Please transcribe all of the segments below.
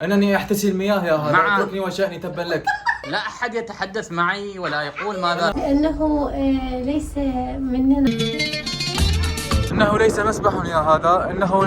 أنني أحتسي المياه يا هذا، مع- اتركني وشأني تبا لك. لا أحد يتحدث معي ولا يقول ماذا. لأنه ليس مننا. إنه ليس مسبح يا هذا، إنه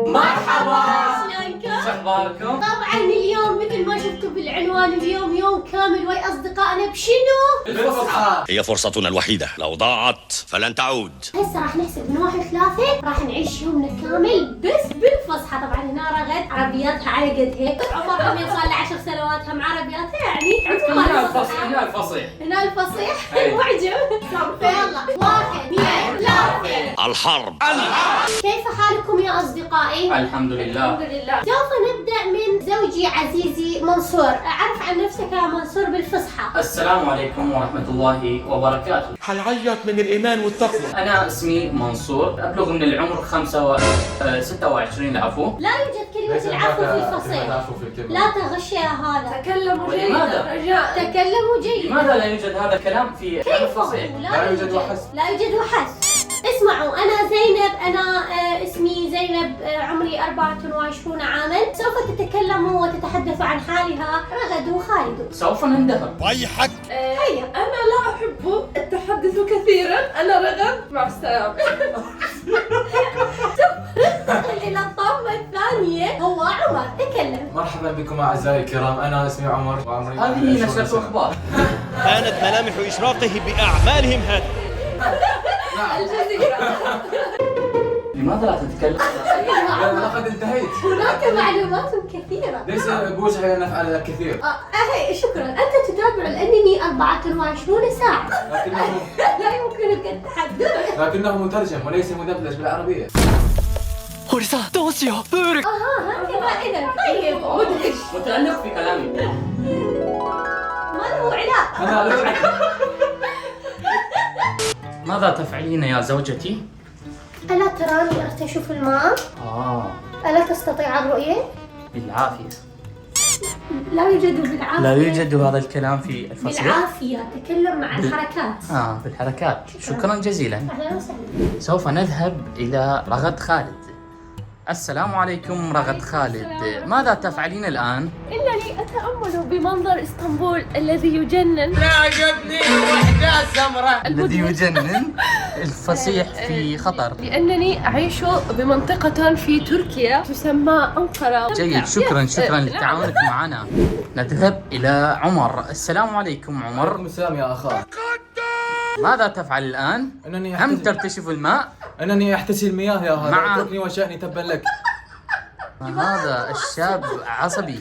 مرحبا، شلونكم؟ شو أخباركم؟ طبعا اليوم مثل ما شفتوا بالعنوان، اليوم يوم كامل ويا أصدقائنا بشنو؟ بالفصحى. هي فرصتنا الوحيدة، لو ضاعت فلن تعود. هسه راح نحسب من 1 ل3 راح نعيش يومنا كامل بس بالفصحى. طبعا هنا رغد عربياتها على قد هيك، عمر هم صار له 10 سنوات هم عربياتها، يعني عندكم هنا الفصيح، هنا الفصيح. هنا الفصيح أي. معجب. فيلا 1 2 3. الحرب. كيف حالكم يا أصدقائي؟ الحمد لله. الحمد لله. سوف نبدأ من زوجي عزيزي منصور. أعرف عن نفسك يا منصور بالفصحى. السلام عليكم ورحمة الله وبركاته. حنعيط من الإيمان والتقوى. أنا اسمي منصور، أبلغ من العمر 26 العفو. لا يوجد كلمة العفو في الفصيح. لا تغش يا هذا. تكلموا ولماذا؟ جيدا رجاء. تكلموا جيدا. لماذا لا يوجد هذا الكلام في الفصيح؟ لا يوجد وحس. لا يوجد وحس. اسمعوا، أنا زينب، أنا اسمي زينب، عمري 24 عاما. سوف تتكلم وتتحدث عن حالها رغد وخالد. سوف نندهر. ويحك. هيا. أنا لا أحب التحدث كثيرا، أنا رغم، مع السلامة. إلى الطامة الثانية هو عمر، تكلم. مرحبا بكم أعزائي الكرام، أنا اسمي عمر وعمري هذه 20 نشرة سنة. أخبار. كانت ملامح إشرافه بأعمالهم هذه. الجزيرة. لماذا لا تتكلم؟ لقد انتهيت. هناك معلومات كثيرة. ليس بوسعي أن أفعل الكثير، أهي شكرا، أنت تتابع الأنمي 24 ساعة. لكنه لا يمكنك التحدث. لكنه مترجم وليس مدبلج بالعربية. هكذا إذا. طيب مدهش. متألق في كلامي. ما له علاقة. أنا أرجع. ماذا تفعلين يا زوجتي؟ ألا تراني أرتشف في الماء؟ ألا تستطيع الرؤية؟ بالعافية. لا يوجد بالعافية. لا يوجد هذا الكلام في الفصيح. بالعافية، تكلم مع الحركات. بالحركات. شكرا جزيلا. أهلا وسهلا. سوف نذهب إلى رغد خالد. السلام عليكم رغد خالد، ماذا تفعلين الآن؟ إنني أتأمل بمنظر اسطنبول الذي يجنن. الذي يجنن. الفصيح في خطر. لأنني أعيش بمنطقة في تركيا تسمى أنقرة. جيد، شكرا لتعاونك معنا. نذهب إلى عمر. السلام عليكم عمر، عليكم السلام يا أخا. ماذا تفعل الآن؟ أنني هم أحتسي ترتشف الماء؟ أنني أحتسي المياه يا هذا، مع- اتركني وشأني تبا لك. هذا الشاب عصبي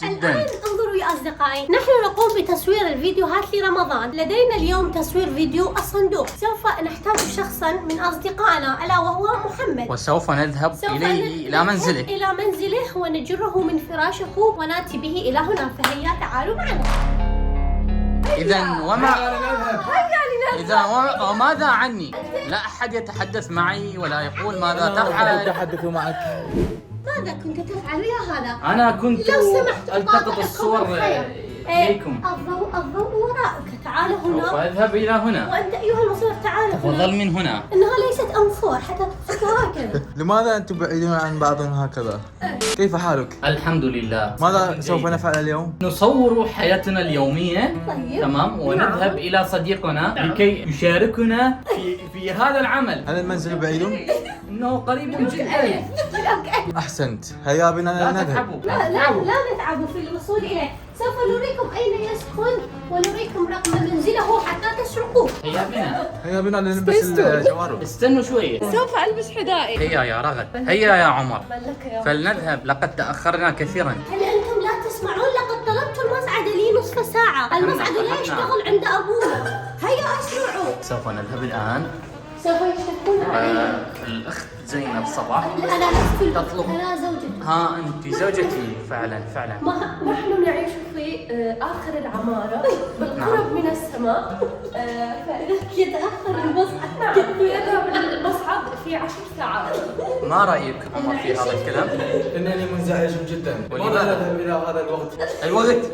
جدا. الآن انظروا يا أصدقائي، نحن نقوم بتصوير الفيديوهات لرمضان. لدينا اليوم تصوير فيديو الصندوق. سوف نحتاج شخصا من أصدقائنا ألا وهو محمد. وسوف نذهب إليه إلى منزله. إلى منزله ونجره من فراشه ونأتي به إلى هنا. فهيا تعالوا معنا. إذا نذهب. وماذا عني؟ لا أحد يتحدث معي ولا يقول ماذا تفعل. أتحدث معك. ماذا كنت تفعل يا هذا؟ أنا كنت لو سمحت ألتقط الصور إليكم. الضوء وراءك. تعال سوف هنا. أذهب إلى هنا. وأنت أيها المصور تعال تفضل هنا. من هنا. إنها ليست أنفور حتى تمسكها هكذا. لماذا أنتم بعيدون عن بعضنا هكذا؟ كيف حالك؟ الحمد لله. ماذا سوف جيد. نفعل اليوم؟ نصور حياتنا اليومية. طيب. تمام، ونذهب إلى صديقنا لكي يشاركنا في هذا العمل. هل المنزل بعيد؟ إنه قريب جدا. أحسنت، هيا بنا لا نذهب. تتعبوا. لا نتعب في الوصول إليه. سوف نريكم أين يسكن ونريكم رقم منزله حتى تسرقوه. هيا بنا. هيا بنا نلبس الجوارب. استنوا شوية. سوف ألبس حذائي. هيا يا رغد، هيا يا عمر، من لك يا فلنذهب، لقد تأخرنا كثيرا. هل أنتم لا تسمعون؟ لقد طلبت المصعد لي نصف ساعة. المصعد لا يشتغل عند أبونا. هيا أسرعوا. سوف نذهب الآن. سوف يشتكون علي. الأخت زينب صباح. أنا لست تطلب. أنا زوجتي. أنت زوجتي فعلا. نحن نعيش في آخر العمارة بالقرب من السماء. فإذا يتأخر المصعد يذهب المصعد في 10 ساعات. ما رأيك عمر في هذا الكلام؟ إنني منزعج جدا. لماذا نذهب إلى هذا الوقت؟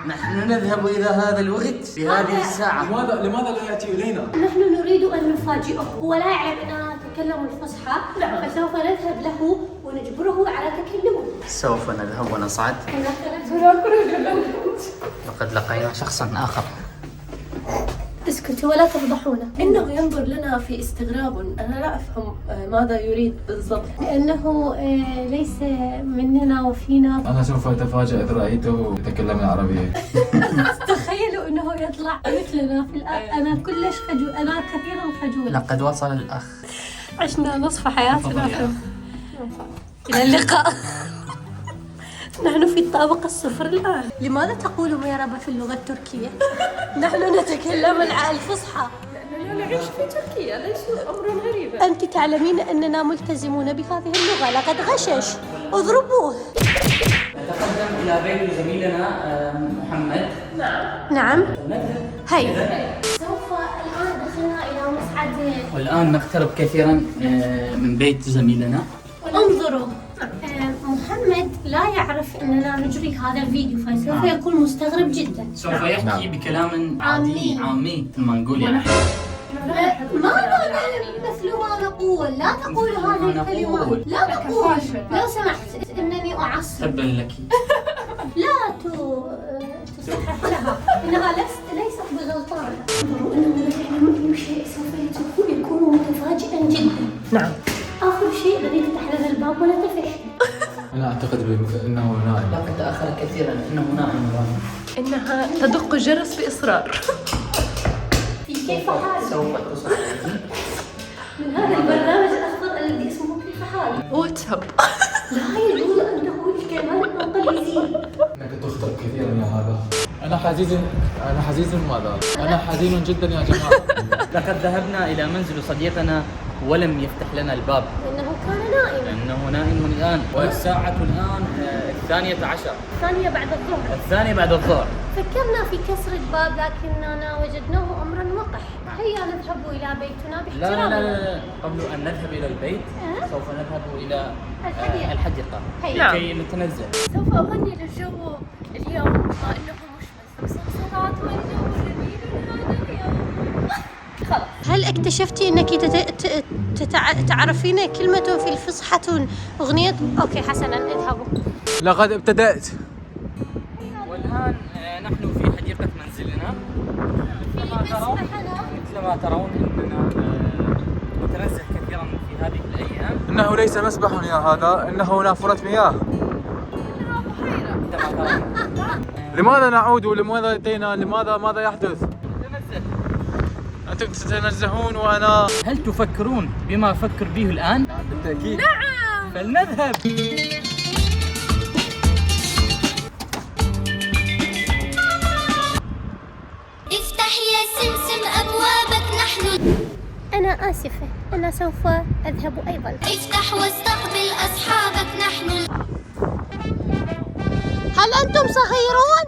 نحن نذهب إلى هذا الوقت في هذه الساعة. لماذا لا يأتي إلينا؟ نحن نريد أن نفاجئه. هو لا يعلم أننا نتكلم الفصحى. فسوف نذهب له ونجبره على تكلمه. سوف نذهب ونصعد. لقد لقينا شخصا آخر. اسكتوا ولا تفضحونا. إنه ينظر لنا في استغراب، أنا لا أفهم ماذا يريد بالضبط. لأنه ليس مننا وفينا. أنا سوف أتفاجأ إذ رأيته يتكلم العربية. تخيلوا إنه يطلع مثلنا في أنا كلش خجول، أنا كثيرا خجول. لقد وصل الأخ. عشنا نصف حياتنا. إلى اللقاء. نحن في الطابق الصفر الآن. لماذا تقول ميربا في اللغة التركية؟ نحن نتكلم الفصحى. لأننا نعيش في تركيا، ليس أمر غريب. أنت تعلمين أننا ملتزمون بهذه اللغة، لقد غشش. اضربوه. نتقدم إلى بيت زميلنا محمد. نعم. هيا. سوف الآن دخلنا إلى مصعد. والآن نقترب كثيرا من بيت زميلنا. انظروا، محمد لا يعرف أننا نجري هذا الفيديو، فسوف يكون مستغرب جدا. سوف يحكي بكلام عادي عامي مثل ما نقول يعني. ماذا نحن مثل ما نقول؟ لا تقول هذه الكلمات. لا تقول. لو سمحت إنني أعصب. تبا لك. لا تصحح لها، إنها ليست بغلطانة. انظروا إنه لا يعلم أي شيء، سوف يكون متفاجئا جدا. نعم. آخر شيء الذي فتح لنا الباب ولا تفش. أنا أعتقد أنه نائم. لقد تأخر كثيرا، إنه نائم. إنها تدق الجرس بإصرار. كيف حالك؟ سوف تصل من هذا البرنامج الأخضر الذي اسمه كيف حالك؟ واتساب. لا يجوز أن تقول الكلمات الإنجليزية. إنك تخطئ كثيرا يا هذا. أنا حزين ماذا؟ أنا حزين جدا يا جماعة. لقد ذهبنا إلى منزل صديقنا ولم يفتح لنا الباب. لأنه كان نائما. لأنه نائم الآن، والساعة الآن 12:10. الثانية بعد الظهر. فكرنا في كسر الباب لكننا وجدناه أمرا وقح. هيا نذهب إلى بيتنا باحترام. لا. قبل أن نذهب إلى البيت سوف نذهب إلى الحديقة هيا. لكي نتنزه. سوف أغني للجو اليوم ما إنه مشمس مسلسلات والجو جميل هذا اليوم. خلاص. هل اكتشفتي أنك تعرفين كلمة في الفصحى أغنية؟ أوكي حسنا اذهبوا. لقد ابتدأت. والآن نحن في حديقة منزلنا. مثل ما ترون إننا نتنزه كثيرا في هذه الأيام. إنه ليس مسبح يا هذا، إنه نافورة مياه. كما ترون. لماذا نعود ولماذا أتينا؟ ماذا يحدث؟ نتنزه. أنتم تتنزهون وأنا. هل تفكرون بما أفكر به الآن؟ بالتأكيد. نعم. فلنذهب. افتح يا سمسم أبوابك نحن. أنا آسفة، أنا سوف أذهب أيضا. افتح واستقبل أصحابك نحن. هل أنتم صغيرون؟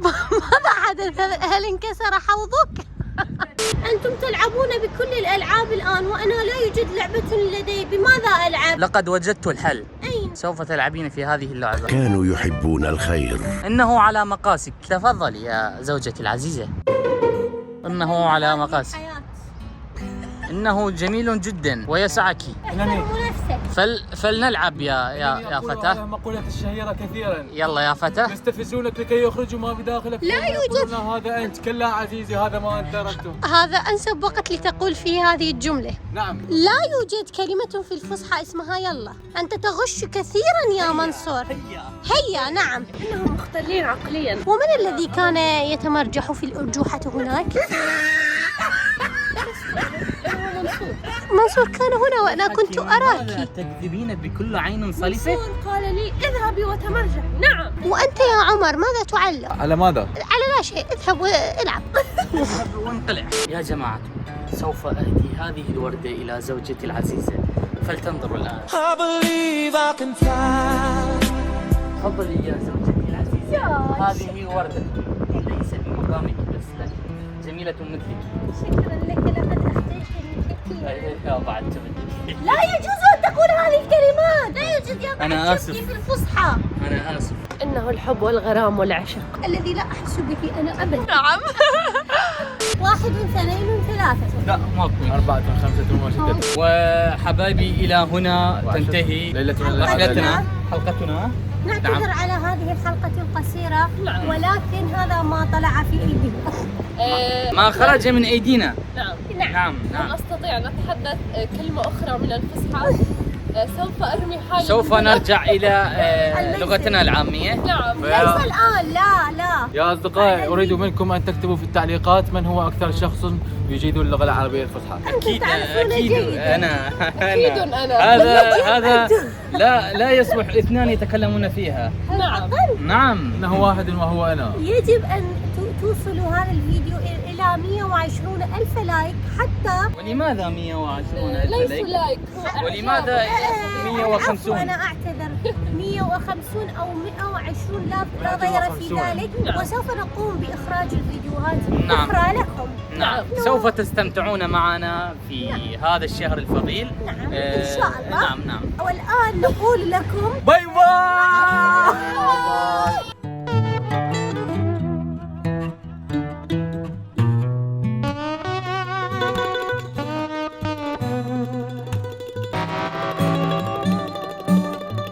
ماذا حدث؟ هل انكسر حوضك؟ أنتم تلعبون بكل الألعاب الآن وأنا لا يوجد لعبة لدي، بماذا ألعب؟ لقد وجدت الحل. أين؟ سوف تلعبين في هذه اللعبة. كانوا يحبون الخير. إنه على مقاسك. تفضلي يا زوجتي العزيزة. إنه على مقاسك. إنه جميل جدا ويسعك. فلنلعب يا فتاة. المقولة الشهيرة كثيرا. يلا يا فتاة. يستفزونك لكي يخرجوا ما بداخلك. لا يوجد. هذا أنت. كلا عزيزي، هذا ما أنت تركته. هذا أنسب وقت لتقول فيه هذه الجملة. نعم. لا يوجد كلمة في الفصحى اسمها يلا. أنت تغش كثيرا يا منصور. هيا. نعم. إنهم مختلين عقليا. ومن الذي كان يتمرجح في الأرجوحة هناك؟ منصور كان هنا وأنا كنت أراك. تكذبين بكل عين صلفة. منصور قال لي اذهبي وتمرجحي. نعم. وأنت يا عمر ماذا تعلق؟ على ماذا؟ على لا شيء، اذهب والعب. وانقلع. يا جماعة، سوف أهدي هذه الوردة إلى زوجتي العزيزة، فلتنظروا الآن. تفضلي يا زوجتي العزيزة، هذه وردة ليس بمقامك بس لك، جميلة مثلك. شكرا لك، لقد أخطيتني يا بعد جميل. لا يجوز أن تقول هذه الكلمات. لا يوجد يا أنا آسف. في الفصحى. أنا آسف. إنه الحب والغرام والعشق الذي لا أحس به أنا أبدا. نعم. 1 2 3. لا ماكو. 4 5 6. وحبايبي إلى هنا تنتهي ليلتنا حلقتنا. نعتذر على هذه الحلقة القصيرة، ولكن هذا ما طلع في ايدينا. ما خرج من أيدينا. نعم. لم أستطيع أن أتحدث كلمة أخرى من الفصحى. سوف أرمي حالي. سوف نرجع إلى لغتنا العامية. نعم. ليس الآن، لا. يا أصدقائي، أريد منكم أن تكتبوا في التعليقات من هو أكثر شخص يجيد اللغة العربية الفصحى. أكيد تعرفون جيداً. أنا هذا لا يصلح اثنان يتكلمون فيها. نعم. إنه واحد وهو أنا. يجب أن توصلوا هذا الفيديو إلى 120,000 لايك حتى. ولماذا 120,000 ليسوا لايك. ولماذا 150؟ أنا أعتذر، 150 أو 120 لا ضير في ذلك. وسوف نقوم بإخراج الفيديوهات الأخرى لكم. نعم. سوف تستمتعون معنا في هذا الشهر الفضيل. نعم إن شاء الله. نعم. والآن نقول لكم باي باي.